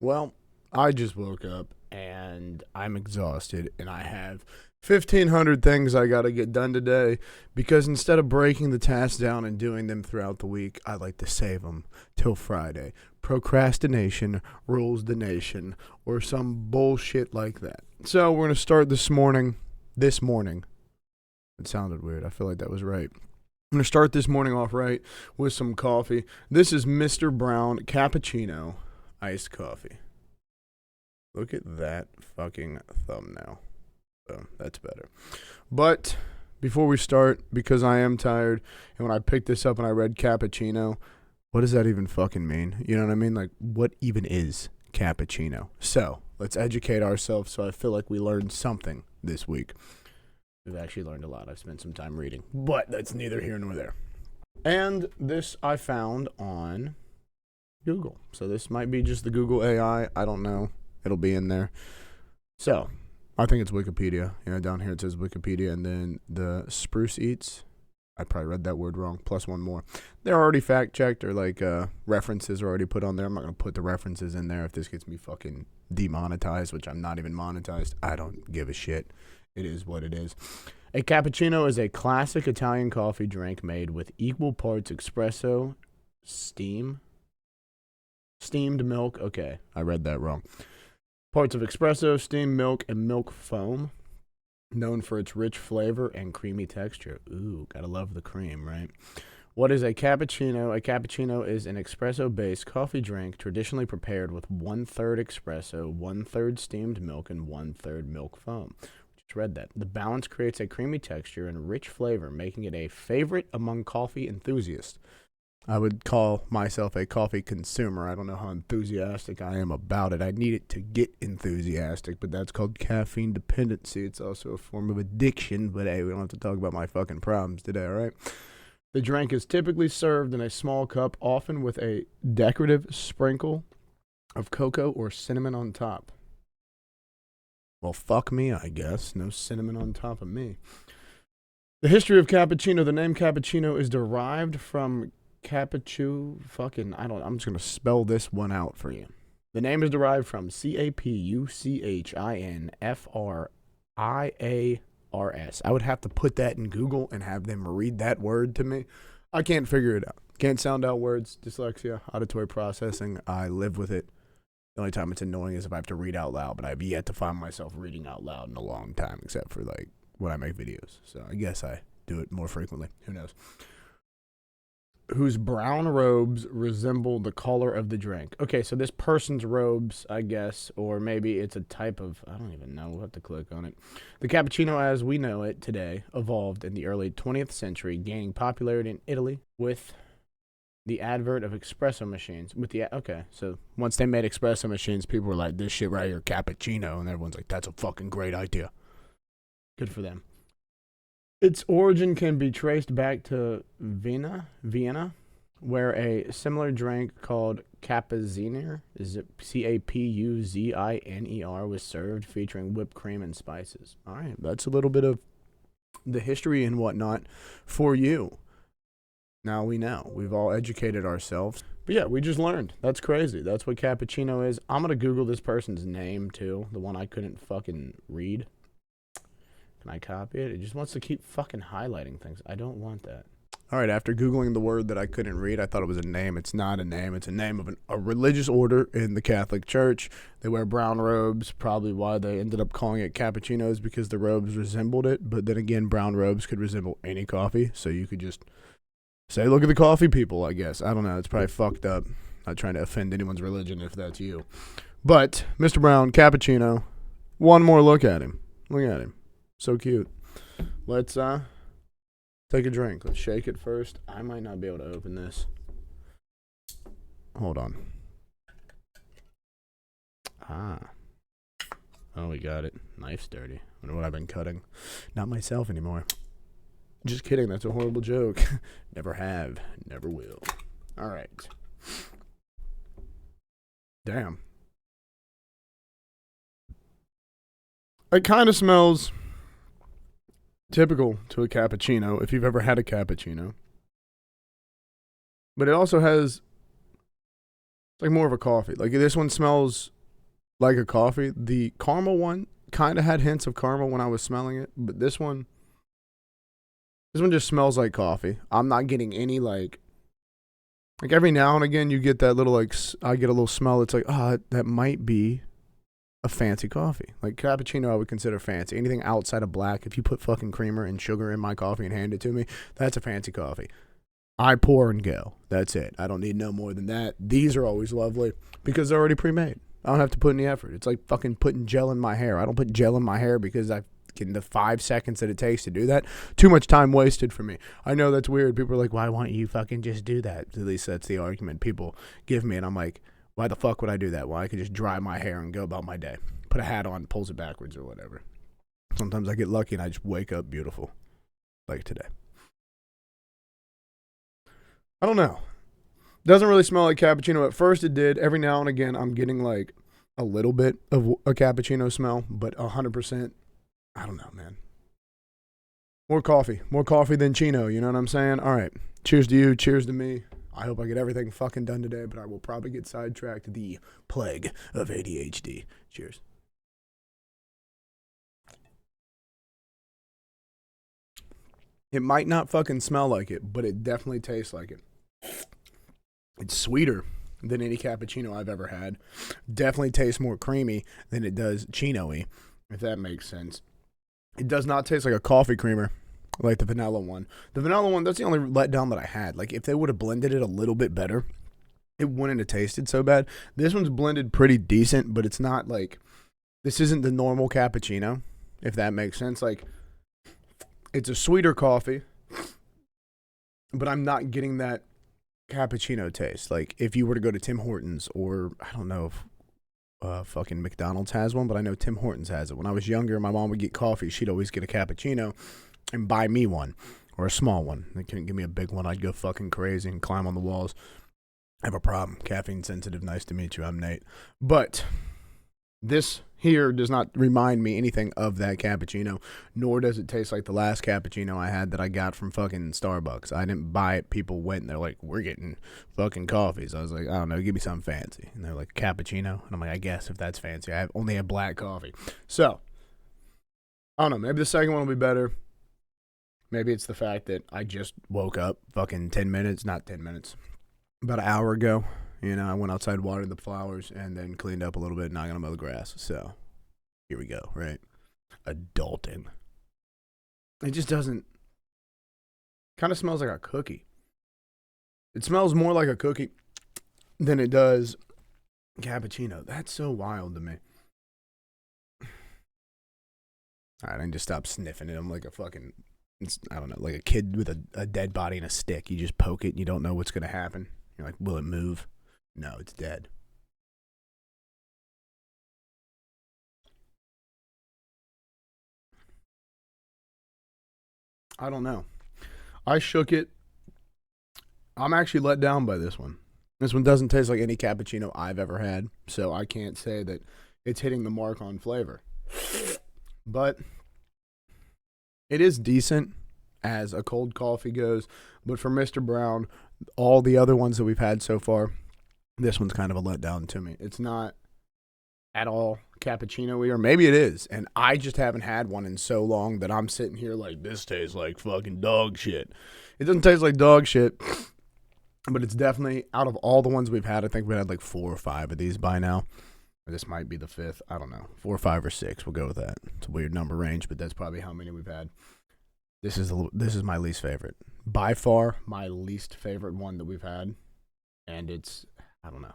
Well, I just woke up and I'm exhausted and I have 1,500 things I got to get done today because instead of breaking the tasks down and doing them throughout the week, I like to save them till Friday. Procrastination rules the nation or some bullshit like that. So we're going to start this morning. This morning. It sounded weird. I feel like that was right. I'm going to start this morning off right with some coffee. This is Mr. Brown Cappuccino iced coffee. Look at that fucking thumbnail. So that's better. But before we start, because I am tired, and when I picked this up and I read cappuccino, what does that even fucking mean? You know what I mean? Like, what even is cappuccino? So let's educate ourselves so I feel like we learned something this week. We've actually learned a lot. I've spent some time reading, but that's neither here nor there. And this I found on Google. So this might be just the Google AI. I don't know. It'll be in there. So I think it's Wikipedia. Yeah, down here it says Wikipedia, and then the Spruce Eats. I probably read that word wrong. Plus one more. They're already fact checked, or like references are already put on there. I'm not gonna put the references in there if this gets me fucking demonetized, which I'm not even monetized. I don't give a shit. It is what it is. A cappuccino is a classic Italian coffee drink made with equal parts espresso, steamed milk. Okay, I read that wrong. Parts of espresso, steamed milk, and milk foam, known for its rich flavor and creamy texture. Ooh, gotta love the cream, right? What is a cappuccino? A cappuccino is an espresso-based coffee drink traditionally prepared with 1/3 espresso, 1/3 steamed milk, and 1/3 milk foam. Just read that. The balance creates a creamy texture and rich flavor, making it a favorite among coffee enthusiasts. I would call myself a coffee consumer. I don't know how enthusiastic I am about it. I need it to get enthusiastic, but that's called caffeine dependency. It's also a form of addiction, but hey, we don't have to talk about my fucking problems today, all right? The drink is typically served in a small cup, often with a decorative sprinkle of cocoa or cinnamon on top. Well, fuck me, I guess. No cinnamon on top of me. The history of cappuccino. The name cappuccino is derived from I'm just gonna spell this one out for you. The name is derived from CAPUCHINFRIARS. I would have to put that in Google and have them read that word to me. I can't figure it out. Can't sound out words. Dyslexia, auditory processing. I live with it. The only time it's annoying is if I have to read out loud, but I've yet to find myself reading out loud in a long time, except for like when I make videos. So I guess I do it more frequently. Who knows? Whose brown robes resemble the color of the drink. Okay, so this person's robes, I guess, or maybe it's a type of, I don't even know. We'll have to click on it. The cappuccino as we know it today evolved in the early 20th century, gaining popularity in Italy with the advent of espresso machines. Okay, so once they made espresso machines, people were like, this shit right here, cappuccino, and everyone's like, that's a fucking great idea. Good for them. Its origin can be traced back to Vienna, where a similar drink called Cappuzziner, Capuziner, was served, featuring whipped cream and spices. All right, that's a little bit of the history and whatnot for you. Now we know. We've all educated ourselves. But yeah, we just learned. That's crazy. That's what cappuccino is. I'm going to Google this person's name, too, the one I couldn't fucking read. Can I copy it? It just wants to keep fucking highlighting things. I don't want that. All right, after Googling the word that I couldn't read, I thought it was a name. It's not a name. It's a name of a religious order in the Catholic Church. They wear brown robes, probably why they ended up calling it cappuccinos, because the robes resembled it. But then again, brown robes could resemble any coffee, so you could just say, look at the coffee people, I guess. I don't know. It's probably fucked up. Not trying to offend anyone's religion if that's you. But Mr. Brown, cappuccino, one more look at him. Look at him. So cute. Let's take a drink. Let's shake it first. I might not be able to open this. Hold on. Oh, we got it. Knife's dirty. I wonder what I've been cutting. Not myself anymore. Just kidding. That's a horrible joke. Never have. Never will. All right. Damn. It kind of smells typical to a cappuccino, if you've ever had a cappuccino. But it also has It's like more of a coffee. Like this one smells like a coffee. The caramel one kind of had hints of caramel when I was smelling it, but this one just smells like coffee. I'm not getting any like every now and again you get that little like I get a little smell. It's like that might be a fancy coffee. Like cappuccino I would consider fancy. Anything outside of black, if you put fucking creamer and sugar in my coffee and hand it to me, that's a fancy coffee. I pour and go. That's it. I don't need no more than that. These are always lovely because they're already pre-made. I don't have to put any effort. It's like fucking putting gel in my hair. I don't put gel in my hair because I in the 5 seconds that it takes to do that, too much time wasted for me. I know that's weird. People are like, why won't you fucking just do that? At least that's the argument people give me. And I'm like, why the fuck would I do that? Well, I could just dry my hair and go about my day. Put a hat on, pulls it backwards or whatever. Sometimes I get lucky and I just wake up beautiful. Like today. I don't know. Doesn't really smell like cappuccino. At first it did. Every now and again I'm getting like a little bit of a cappuccino smell, but 100%, I don't know, man. More coffee than chino, you know what I'm saying? All right, cheers to you, cheers to me. I hope I get everything fucking done today, but I will probably get sidetracked. The plague of ADHD. Cheers. It might not fucking smell like it, but it definitely tastes like it. It's sweeter than any cappuccino I've ever had. Definitely tastes more creamy than it does chino-y, if that makes sense. It does not taste like a coffee creamer like the vanilla one. The vanilla one, that's the only letdown that I had. Like, if they would have blended it a little bit better, it wouldn't have tasted so bad. This one's blended pretty decent, but it's not like, this isn't the normal cappuccino, if that makes sense. Like, it's a sweeter coffee, but I'm not getting that cappuccino taste. Like, if you were to go to Tim Hortons, or I don't know if fucking McDonald's has one, but I know Tim Hortons has it. When I was younger, my mom would get coffee. She'd always get a cappuccino and buy me one, or a small one. They couldn't give me a big one. I'd go fucking crazy and climb on the walls. I have a problem. Caffeine sensitive. Nice to meet you. I'm Nate. But this here does not remind me anything of that cappuccino, nor does it taste like the last cappuccino I had that I got from fucking Starbucks. I didn't buy it. People went and they're like, we're getting fucking coffees. I was like, I don't know, give me something fancy. And they're like, cappuccino? And I'm like, I guess if that's fancy. I only have black coffee. So, I don't know, maybe the second one will be better. Maybe it's the fact that I just woke up fucking 10 minutes, not 10 minutes, about an hour ago. You know, I went outside, watered the flowers, and then cleaned up a little bit, not gonna mow the grass. So, here we go, right? Adulting. It just doesn't, kind of smells like a cookie. It smells more like a cookie than it does cappuccino. That's so wild to me. All right, I can just stop sniffing it. I'm like a fucking, I don't know, like a kid with a dead body and a stick. You just poke it and you don't know what's gonna happen. You're like, will it move? No, it's dead. I don't know. I shook it. I'm actually let down by this one. This one doesn't taste like any cappuccino I've ever had, so I can't say that it's hitting the mark on flavor. But it is decent as a cold coffee goes. But for Mr. Brown, all the other ones that we've had so far, this one's kind of a letdown to me. It's not at all cappuccino-y, or maybe it is, and I just haven't had one in so long that I'm sitting here like, this tastes like fucking dog shit. It doesn't taste like dog shit, but it's definitely, out of all the ones we've had, I think we had like 4 or 5 of these by now. This might be the 5th. I don't know. 4, 5, or 6. We'll go with that. It's a weird number range, but that's probably how many we've had. This is my least favorite. By far, my least favorite one that we've had, and it's, I don't know,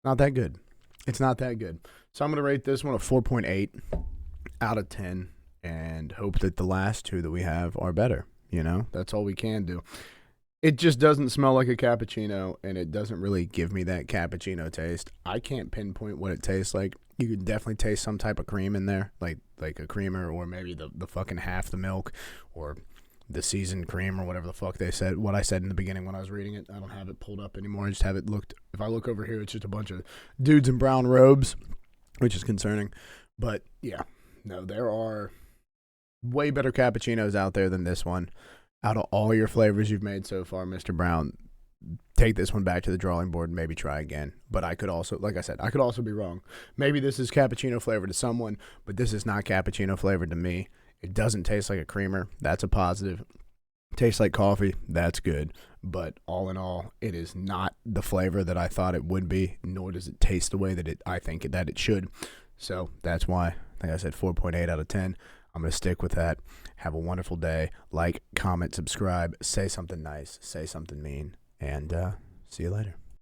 not that good. It's not that good. So I'm going to rate this one a 4.8 out of 10 and hope that the last 2 that we have are better. You know, that's all we can do. It just doesn't smell like a cappuccino, and it doesn't really give me that cappuccino taste. I can't pinpoint what it tastes like. You can definitely taste some type of cream in there, like a creamer, or maybe the fucking half the milk, or the seasoned cream, or whatever the fuck they said. What I said in the beginning when I was reading it. I don't have it pulled up anymore. I just have it looked. If I look over here, it's just a bunch of dudes in brown robes, which is concerning. But yeah, no, there are way better cappuccinos out there than this one. Out of all your flavors you've made so far, Mr. Brown, take this one back to the drawing board and maybe try again. But I could also, like I said, I could also be wrong. Maybe this is cappuccino flavored to someone, but this is not cappuccino flavored to me. It doesn't taste like a creamer. That's a positive. Tastes like coffee. That's good. But all in all, it is not the flavor that I thought it would be, nor does it taste the way that I think that it should. So that's why I think I said 4.8 out of 10. I'm going to stick with that. Have a wonderful day. Like, comment, subscribe, say something nice, say something mean, and see you later.